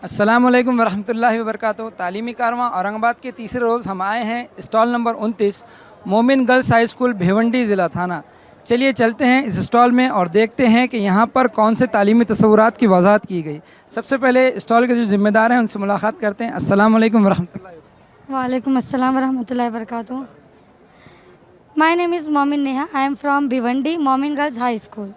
अस्सलाम वालेकुम वरहमतुल्लाहि वबरकातुहू। तालीमी कारवां औरंगाबाद के तीसरे रोज़ हम आए हैं स्टॉल नंबर 29 मोमिन गर्ल्स हाई स्कूल भिवंडी ज़िला थाना। चलिए चलते हैं इस स्टॉल में और देखते हैं कि यहाँ पर कौन से तालीमी तसव्वुरात की वजाहत की गई। सबसे पहले स्टॉल के जो ज़िम्मेदार हैं उनसे मुलाकात करते हैं। अस्सलाम वालेकुम वरहमतुल्लाहि। वालेकुम अस्सलाम वरहमतुल्लाहि वबरकातुहू। माय नेम इज़ मोमिन Neha. I am from Bhiwandi मोमिन गर्ल्स हाई स्कूल।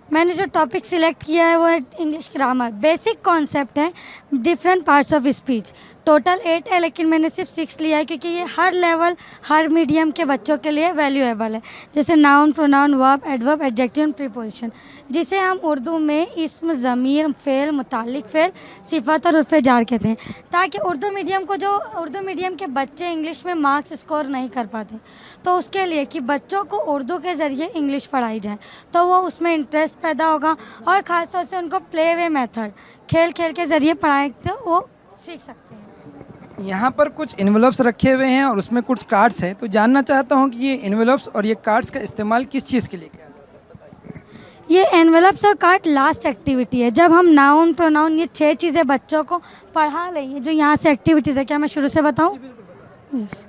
मैंने जो टॉपिक सिलेक्ट किया है वो है इंग्लिश ग्रामर। बेसिक कॉन्सेप्ट है different parts of speech. Total 8 है लेकिन मैंने सिर्फ 6 लिया है क्योंकि ये हर लेवल हर मीडियम के बच्चों के लिए वैल्यूएबल है। जैसे noun, pronoun, verb, adverb, adjective, preposition, जिसे हम उर्दू में इस्म, ज़मीर, फ़ेल, मुताल्लिक़ फ़ेल, सिफ़त और उर्फ़े जार कहते हैं। ताकि उर्दू मीडियम के बच्चे इंग्लिश में मार्क्स स्कोर नहीं कर पाते, तो उसके लिए कि बच्चों को उर्दू के ज़रिए इंग्लिश पढ़ाई जाए तो वो उसमें इंटरेस्ट पैदा होगा और ख़ास तौर से उनको प्ले वे मेथड खेल खेल के ज़रिए पढ़ाए तो वो सीख सकते हैं। यहाँ पर कुछ इन्वेलप्स रखे हुए हैं और उसमें कुछ कार्ड्स हैं, तो जानना चाहता हूँ कि ये इन्वेलप्स और ये कार्ड्स का इस्तेमाल किस चीज़ के लिए किया जाता है? ये एनवेलप्स और कार्ड लास्ट एक्टिविटी है। जब हम नाउन, प्रोनाउन, ये 6 चीज़ें बच्चों को पढ़ा लेंगे जो यहाँ से एक्टिविटीज़ है। क्या मैं शुरू से बताऊँ? यस।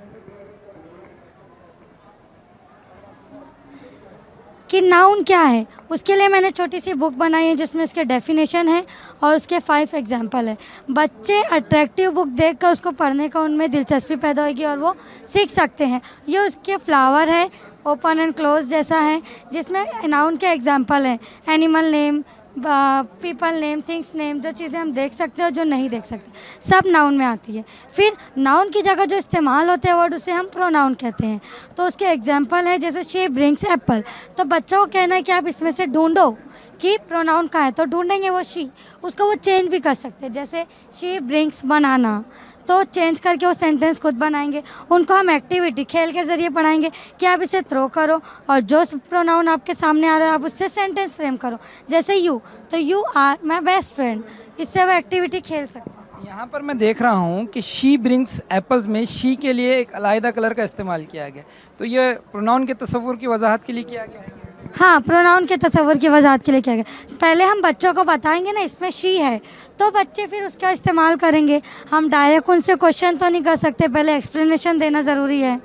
कि नाउन क्या है, उसके लिए मैंने छोटी सी बुक बनाई है जिसमें उसके डेफिनेशन है और उसके 5 एग्जाम्पल है। बच्चे अट्रैक्टिव बुक देखकर उसको पढ़ने का उनमें दिलचस्पी पैदा होगी और वो सीख सकते हैं। ये उसके फ्लावर है, ओपन एंड क्लोज जैसा है, जिसमें नाउन के एग्जाम्पल हैं, animal name, people name, things name, जो चीज़ें हम देख सकते हैं और जो नहीं देख सकते सब नाउन में आती है। फिर नाउन की जगह जो इस्तेमाल होते हैं वर्ड उसे हम प्रोनाउन कहते हैं। तो उसके एग्जांपल है जैसे शी ब्रिंग्स एप्पल, तो बच्चों को कहना है कि आप इसमें से ढूंढो कि प्रोनाउन कहाँ है, तो ढूंढेंगे वो शी। उसको वो चेंज भी कर सकते हैं, जैसे शी ब्रिंग्स बनाना, तो चेंज करके वो सेंटेंस खुद बनाएंगे। उनको हम एक्टिविटी खेल के ज़रिए पढ़ाएंगे कि आप इसे थ्रो करो और जो प्रोनाउन आपके सामने आ रहा है आप उससे सेंटेंस फ्रेम करो। जैसे यू, तो you are my best friend, इससे वो एक्टिविटी खेल सकते हैं। यहाँ पर मैं देख रहा हूँ कि शी ब्रिंग्स एप्पल्स में शी के लिए एक अलग कलर का इस्तेमाल किया गया, तो ये प्रोनाउन के तसव्वुर की वजाहत के लिए किया गया है। हाँ, प्रोनाउन के तसव्वुर की वजाहत के लिए किया गया। पहले हम बच्चों को बताएंगे ना इसमें शी है, तो बच्चे फिर उसका इस्तेमाल करेंगे। हम डायरेक्ट उनसे क्वेश्चन तो नहीं कर सकते, पहले एक्सप्लेनेशन देना ज़रूरी है।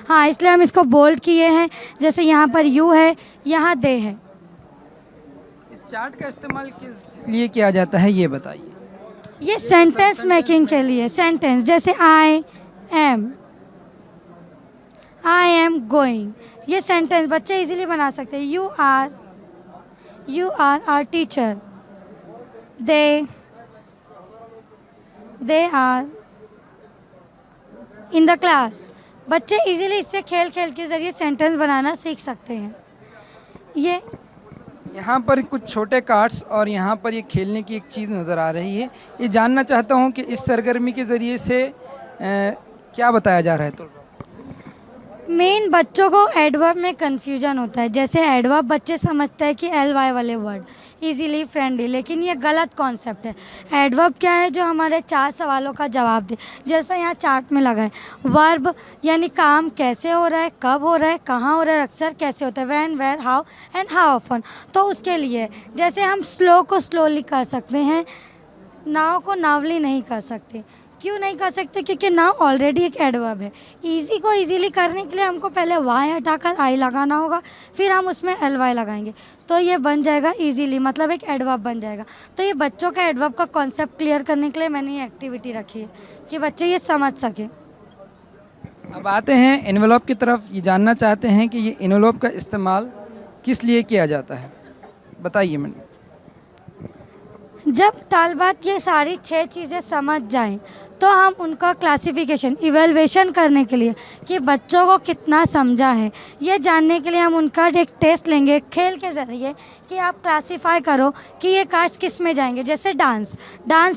हाँ, इसलिए हम इसको बोल्ड किए हैं। जैसे यहाँ पर यू है, यहाँ दे है। इस चार्ट का इस्तेमाल किस लिए किया जाता है ये बताइए। ये सेंटेंस मेकिंग के लिए, सेंटेंस जैसे आई एम गोइंग, ये सेंटेंस बच्चे इजीली बना सकते हैं। You are our teacher, they are in the class. बच्चे इजीली इससे खेल खेल के ज़रिए सेंटेंस बनाना सीख सकते हैं। ये यहाँ पर कुछ छोटे कार्ड्स और यहाँ पर ये खेलने की एक चीज़ नज़र आ रही है। ये जानना चाहता हूँ कि इस सरगर्मी के ज़रिए से क्या बताया जा रहा है। तो मेन बच्चों को एडवर्ब में कन्फ्यूजन होता है। जैसे एडवर्ब बच्चे समझते हैं कि LY वाले वर्ड, इजीली, फ्रेंडली, लेकिन ये गलत कॉन्सेप्ट है। एडवर्ब क्या है? जो हमारे 4 सवालों का जवाब दे। जैसा यहाँ चार्ट में लगा है, वर्ब यानी काम कैसे हो रहा है, कब हो रहा है, कहाँ हो रहा है, अक्सर कैसे होता है, when, where, how and how often. तो उसके लिए जैसे हम स्लो को स्लोली कर सकते हैं, नाव को नावली नहीं कर सकते। क्यों नहीं कर सकते? क्योंकि नाउ ऑलरेडी एक एडवर्ब है। इजी को इजीली करने के लिए हमको पहले वाई हटाकर आई लगाना होगा, फिर हम उसमें LY लगाएंगे, तो ये बन जाएगा इजीली, मतलब एक एडवर्ब बन जाएगा। तो ये बच्चों का एडवर्ब का कॉन्सेप्ट क्लियर करने के लिए मैंने ये एक्टिविटी रखी है कि बच्चे ये समझ सकें। अब आते हैं एनवेलप की तरफ। ये जानना चाहते हैं कि ये एनवेलप का इस्तेमाल किस लिए किया जाता है, बताइए। मैंने जब तालबात ये सारी 6 चीज़ें समझ जाएं तो हम उनका क्लासिफिकेशन, इवेलुएशन करने के लिए कि बच्चों को कितना समझा है, ये जानने के लिए हम उनका एक टेस्ट लेंगे खेल के ज़रिए कि आप क्लासीफाई करो कि ये कार्ड्स किस में जाएंगे। जैसे डांस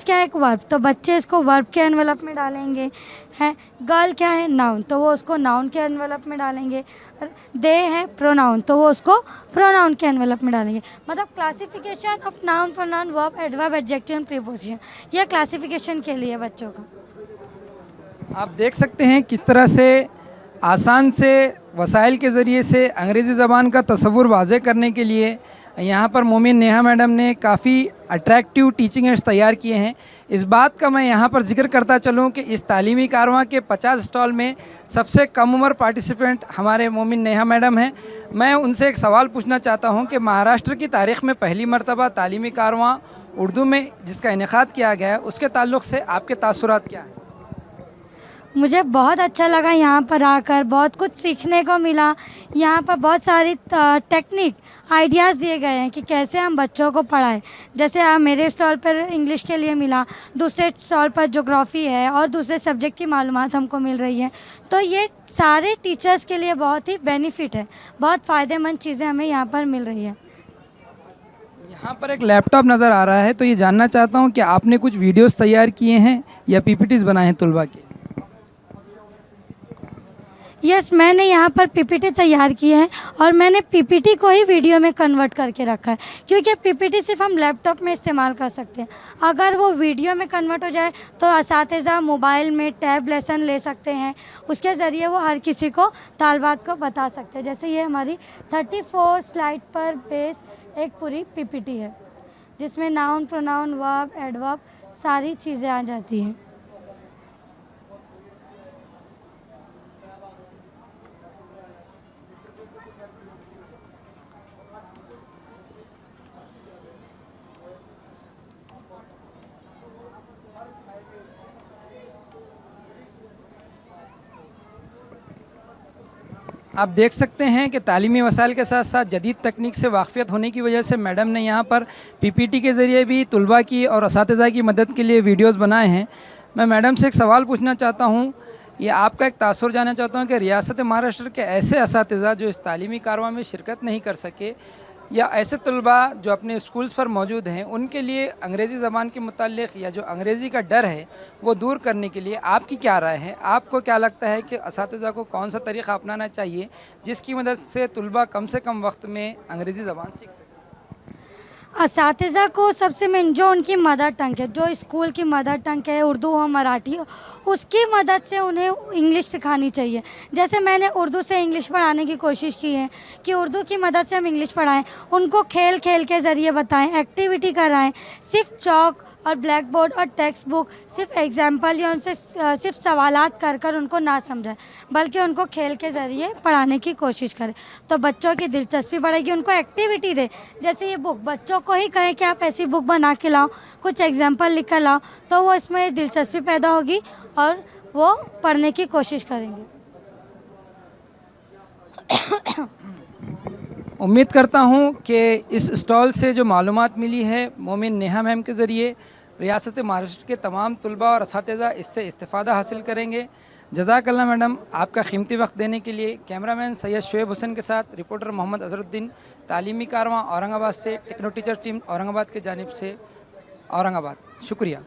क्या है? एक वर्ब, तो बच्चे इसको वर्ब के एनवेलप में डालेंगे। है। गर्ल क्या है, नाउन, तो वो उसको नाउन के एनवेलप में डालेंगे। दे है प्रोनाउन, तो वो उसको प्रोनाउन के एनवेलप में डालेंगे। मतलब classification of noun, pronoun, verb, adverb, adjective and preposition, यह क्लासिफिकेशन के लिए बच्चों का। आप देख सकते हैं किस तरह से आसान से वसाइल के ज़रिए से अंग्रेज़ी ज़बान का तसव्वुर वाज़े करने के लिए यहाँ पर मोमिन नेहा मैडम ने काफ़ी अट्रैक्टिव टीचिंग एड्स तैयार किए हैं। इस बात का मैं यहाँ पर जिक्र करता चलूँ कि इस तालीमी कारवां के 50 स्टॉल में सबसे कम उम्र पार्टिसिपेंट हमारे मोमिन नेहा मैडम हैं। मैं उनसे एक सवाल पूछना चाहता हूँ कि महाराष्ट्र की तारीख़ में पहली मरतबा तालीमी कारवां उर्दू में जिसका इनेकाद किया गया है, उसके ताल्लुक़ से आपके तासुरात क्या हैं? मुझे बहुत अच्छा लगा यहाँ पर आकर, बहुत कुछ सीखने को मिला। यहाँ पर बहुत सारी टेक्निक, आइडियाज़ दिए गए हैं कि कैसे हम बच्चों को पढ़ाएं। जैसे मेरे स्टॉल पर इंग्लिश के लिए मिला, दूसरे स्टॉल पर ज्योग्राफी है और दूसरे सब्जेक्ट की मालूमात हमको मिल रही है। तो ये सारे टीचर्स के लिए बहुत ही बेनिफिट है, बहुत फ़ायदेमंद चीज़ें हमें यहाँ पर मिल रही है। यहाँ पर एक लैपटॉप नज़र आ रहा है, तो ये जानना चाहता हूँ कि आपने कुछ वीडियोस तैयार किए हैं या पीपीटीज़ बनाए हैं तलबा के? यस, मैंने यहाँ पर पीपीटी तैयार की है और मैंने पीपीटी को ही वीडियो में कन्वर्ट करके रखा है, क्योंकि पीपीटी सिर्फ हम लैपटॉप में इस्तेमाल कर सकते हैं। अगर वो वीडियो में कन्वर्ट हो जाए तो असातिज़ा मोबाइल में टैब लेसन ले सकते हैं, उसके ज़रिए वो हर किसी को तालबात को बता सकते हैं। जैसे ये हमारी 34 स्लाइड पर बेस एक पूरी पीपीटी है, जिसमें नाउन, प्रोनाउन, वर्ब, एडवर्ब सारी चीज़ें आ जाती हैं। आप देख सकते हैं कि तालीमी वसाइल के साथ साथ जदीद तकनीक से वाक़फ़ियत होने की वजह से मैडम ने यहाँ पर पीपीटी के ज़रिए भी तलबा की और असातिज़ा की मदद के लिए वीडियोस बनाए हैं। मैं मैडम से एक सवाल पूछना चाहता हूँ, ये आपका एक तासुर जानना चाहता हूँ कि रियासत महाराष्ट्र के ऐसे असातिज़ा जो इस तालीमी कारवां में शिरकत नहीं कर सके, या ऐसे तलबा जो अपने स्कूल्स पर मौजूद हैं, उनके लिए अंग्रेज़ी ज़बान के मुताल्लिक़ या जो अंग्रेज़ी का डर है वो दूर करने के लिए आपकी क्या राय है? आपको क्या लगता है कि असातिज़ा को कौन सा तरीक़ा अपनाना चाहिए जिसकी मदद से तलबा कम से कम वक्त में अंग्रेज़ी ज़बान सीख सकें? असातिज़ा को सबसे मेन जो उनकी मदर टंग है, जो स्कूल की मदर टंग है, उर्दू हो, मराठी हो, उसकी मदद से उन्हें इंग्लिश सिखानी चाहिए। जैसे मैंने उर्दू से इंग्लिश पढ़ाने की कोशिश की है कि उर्दू की मदद से हम इंग्लिश पढ़ाएं, उनको खेल खेल के ज़रिए बताएं, एक्टिविटी कराएं। सिर्फ चौक और ब्लैक बोर्ड और टेक्स्ट बुक, सिर्फ एग्जाम्पल या उनसे सिर्फ सवालात कर कर उनको ना समझाएं, बल्कि उनको खेल के ज़रिए पढ़ाने की कोशिश करें, तो बच्चों की दिलचस्पी बढ़ेगी। उनको एक्टिविटी दें, जैसे ये बुक, बच्चों को ही कहें कि आप ऐसी बुक बना के लाओ, कुछ एग्जाम्पल लिख कर लाओ, तो वो इसमें दिलचस्पी पैदा होगी और वो पढ़ने की कोशिश करेंगे। उम्मीद करता हूँ कि इस स्टॉल से जो मालूमात मिली है मोमिन नेहा मैम के ज़रिए, रियासत महाराष्ट्र के तमाम तलबा और असातिज़ा इससे इस्तिफ़ादा हासिल करेंगे। जज़ाकल्लाह मैडम, आपका कीमती वक्त देने के लिए। कैमरामैन सैयद शुएब हुसैन के साथ रिपोर्टर मोहम्मद अज़रुद्दीन, तालीमी कारवां औरंगाबाद से, टेक्नो टीचर टीम औरंगाबाद की जानिब से, औरंगाबाद। शुक्रिया।